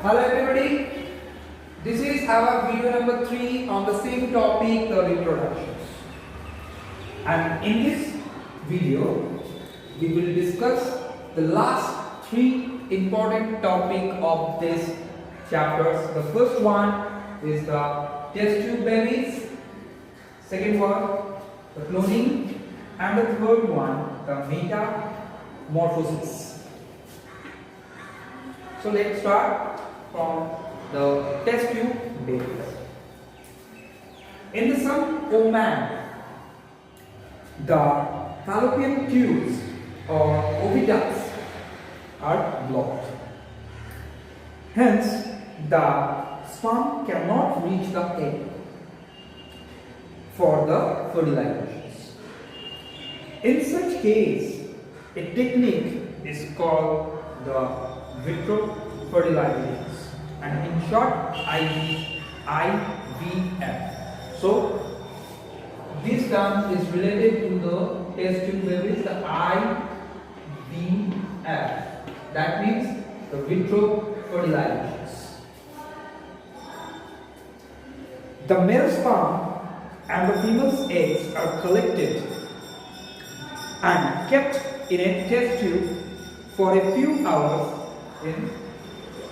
Hello everybody, this is our video number 3 on the same topic, the reproductions. And in this video, we will discuss the last 3 important topic of this chapters. The first one is the test tube babies, second one the cloning, and the third one the metamorphosis. So let's start from the test tube babies. In the some women, the fallopian tubes or oviducts are blocked. Hence, the sperm cannot reach the egg for the fertilizations. In such case, a technique is called the vitro fertilizations, and in short IVF. So this term is related to the test tube babies, the IVF, that means the vitro fertilizations. The male sperm and the female's eggs are collected and kept in a test tube for a few hours in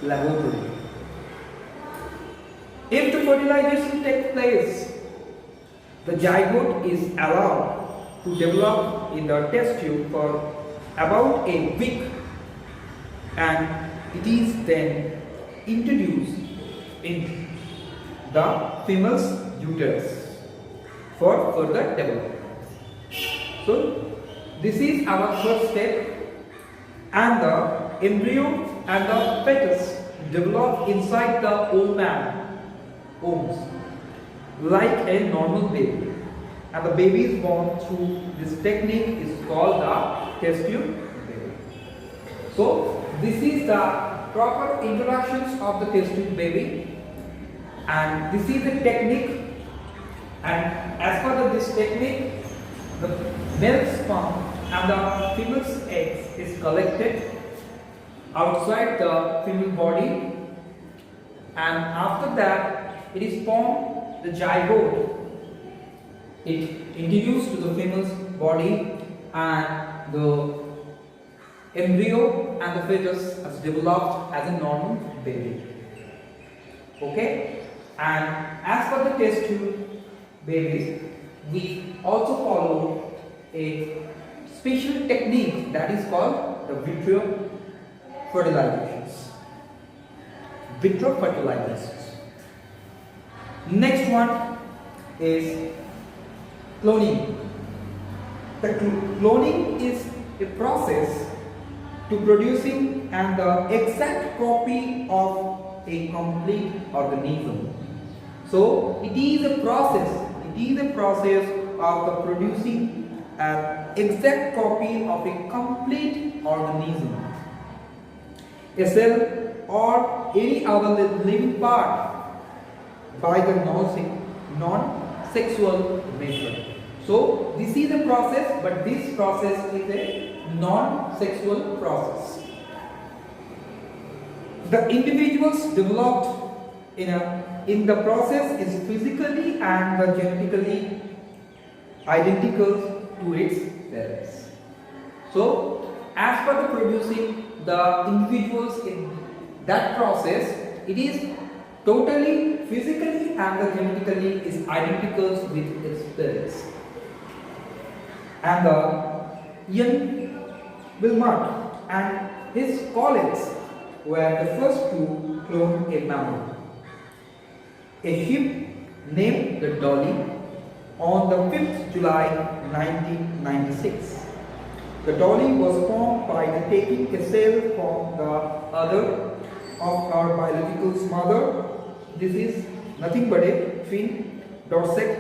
laboratory. If the fertilization takes place, the zygote is allowed to develop in the test tube for about a week, and it is then introduced in the female's uterus for further development. So this is our first step, and the embryo and the fetus develop inside the wombs like a normal baby, and the baby is born through this technique is called the test tube baby. So this is the proper introductions of the test tube baby, and this is the technique, and as per this technique, the male sperm and the female's eggs is collected outside the female body, and after that it is formed the zygote. It introduced to the female's body, and the embryo and the fetus has developed as a normal baby. Okay, and as for the test tube babies, we also follow a special technique that is called the vitro fertilizations. Vitro fertilizations. Next one is cloning. The cloning is a process to producing and the exact copy of a complete organism. So it is a process. It is a process of the producing an exact copy of a complete organism, a cell or any other living part, by the non-sexual method. So this is a process, but this process is a non-sexual process. The individuals developed in the process is physically and genetically identical to its parents. So as per the producing the individuals in that process, it is totally physically and genetically is identical with its parents. And Ian Wilmot and his colleagues were the first to clone a mammal, a sheep named the Dolly, on the 5th July 1996. The Dolly was formed by the taking a cell from the other of our biological mother. This is nothing but a twin dorset,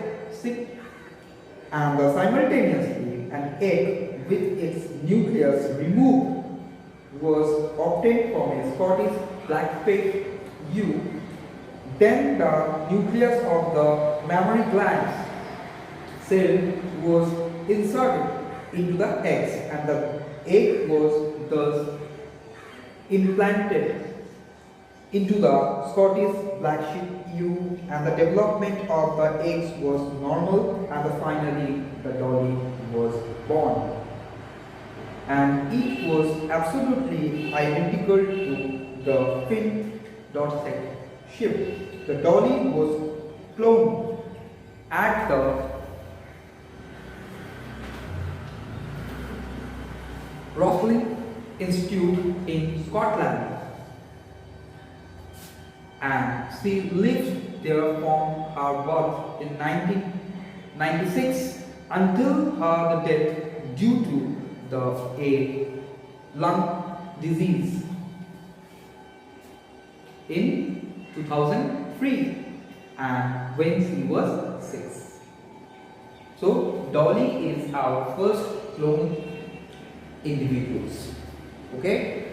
and simultaneously an egg with its nucleus removed was obtained from a Scottish black-pig ewe. Then the nucleus of the mammary glands cell was inserted into the eggs, and the egg was thus implanted into the Scottish black sheep ewe, and the development of the eggs was normal, and finally the dolly was born. And it was absolutely identical to the Finn Dorset sheep. The dolly was cloned at the Roslin Institute in Scotland, and she lived there from her birth in 1996 until her death due to a lung disease in 2003, and when she was 6. So Dolly is our first clone individuals. Okay.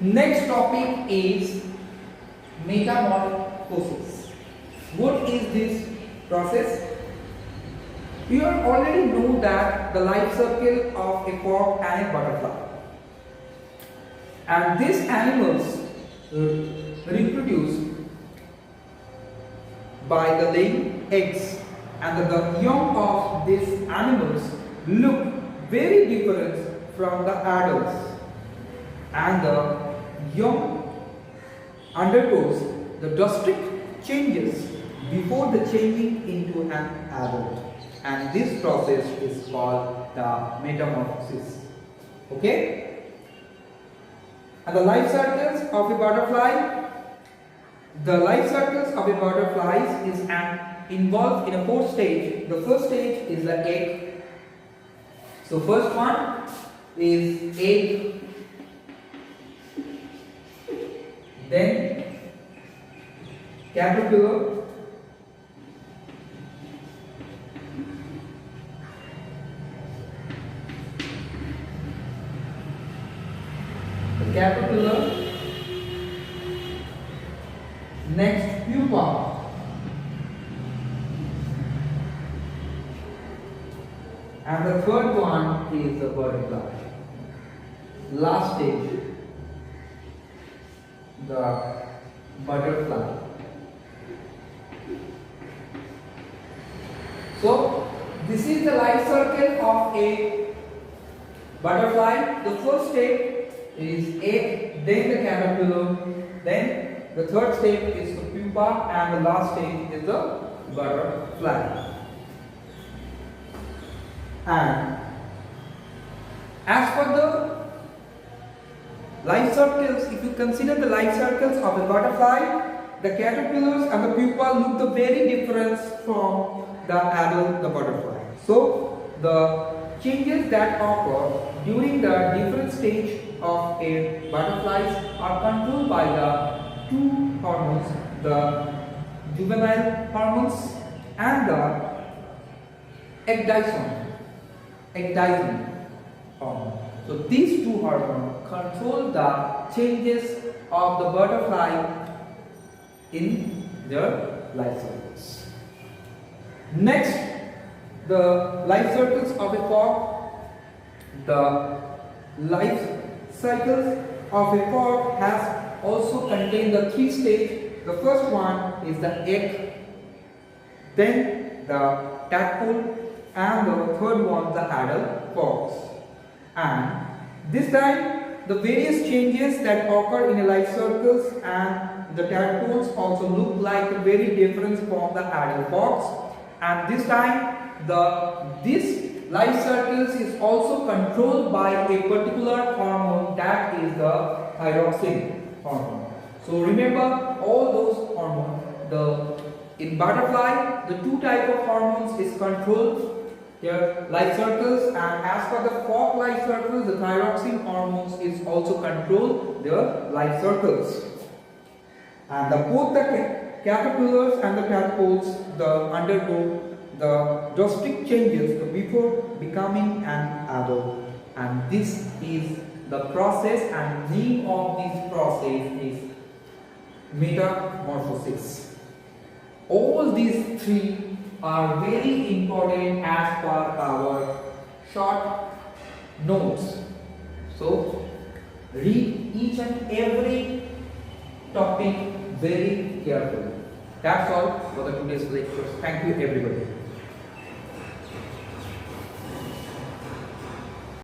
Next topic is metamorphosis. What is this process? You already know that the life cycle of a frog and a butterfly. And these animals reproduce by the laying eggs, and the young of these animals look very different from the adults, and the young undergoes the drastic changes before the changing into an adult, and this process is called the metamorphosis. Okay? And the life cycles of a butterfly. The life cycles of a butterfly is involved in a 4 stage. The first stage is the egg. So first one is egg, then caterpillar, next pupa, and the third one is the butterfly. Last stage, the butterfly. So this is the life cycle of a butterfly. The first stage is egg, then the caterpillar, then the third stage is the pupa, and the last stage is the butterfly. And as for the life cycles, if you consider the life cycles of a butterfly, the caterpillars and the pupa look the very different from the adult, the butterfly. So the changes that occur during the different stage of a butterflies are controlled by the 2 hormones, the juvenile hormones and the ecdysone hormone. So these 2 hormones control the changes of the butterfly in their life cycles. Next, the life cycles of a frog. The life cycles of a frog has also contained the 3 stages. The first one is the egg, then the tadpole, and the third one the adult frogs. And this time the various changes that occur in a life cycles, and the tadpoles also look like very different from the adult frogs. And this time this life cycles is also controlled by a particular hormone, that is the thyroxine hormone. So remember all those hormones. In butterfly, the 2 type of hormones is controlled their life cycles, and as for the frog life cycles, the thyroxine hormones is also control their life cycles. And both the caterpillars and the tadpoles undergo the drastic changes before becoming an adult, and this is the process, and name of this process is metamorphosis. All these 3 are very important as per our short notes. So read each and every topic very carefully. That's all for the today's lecture. Thank you everybody.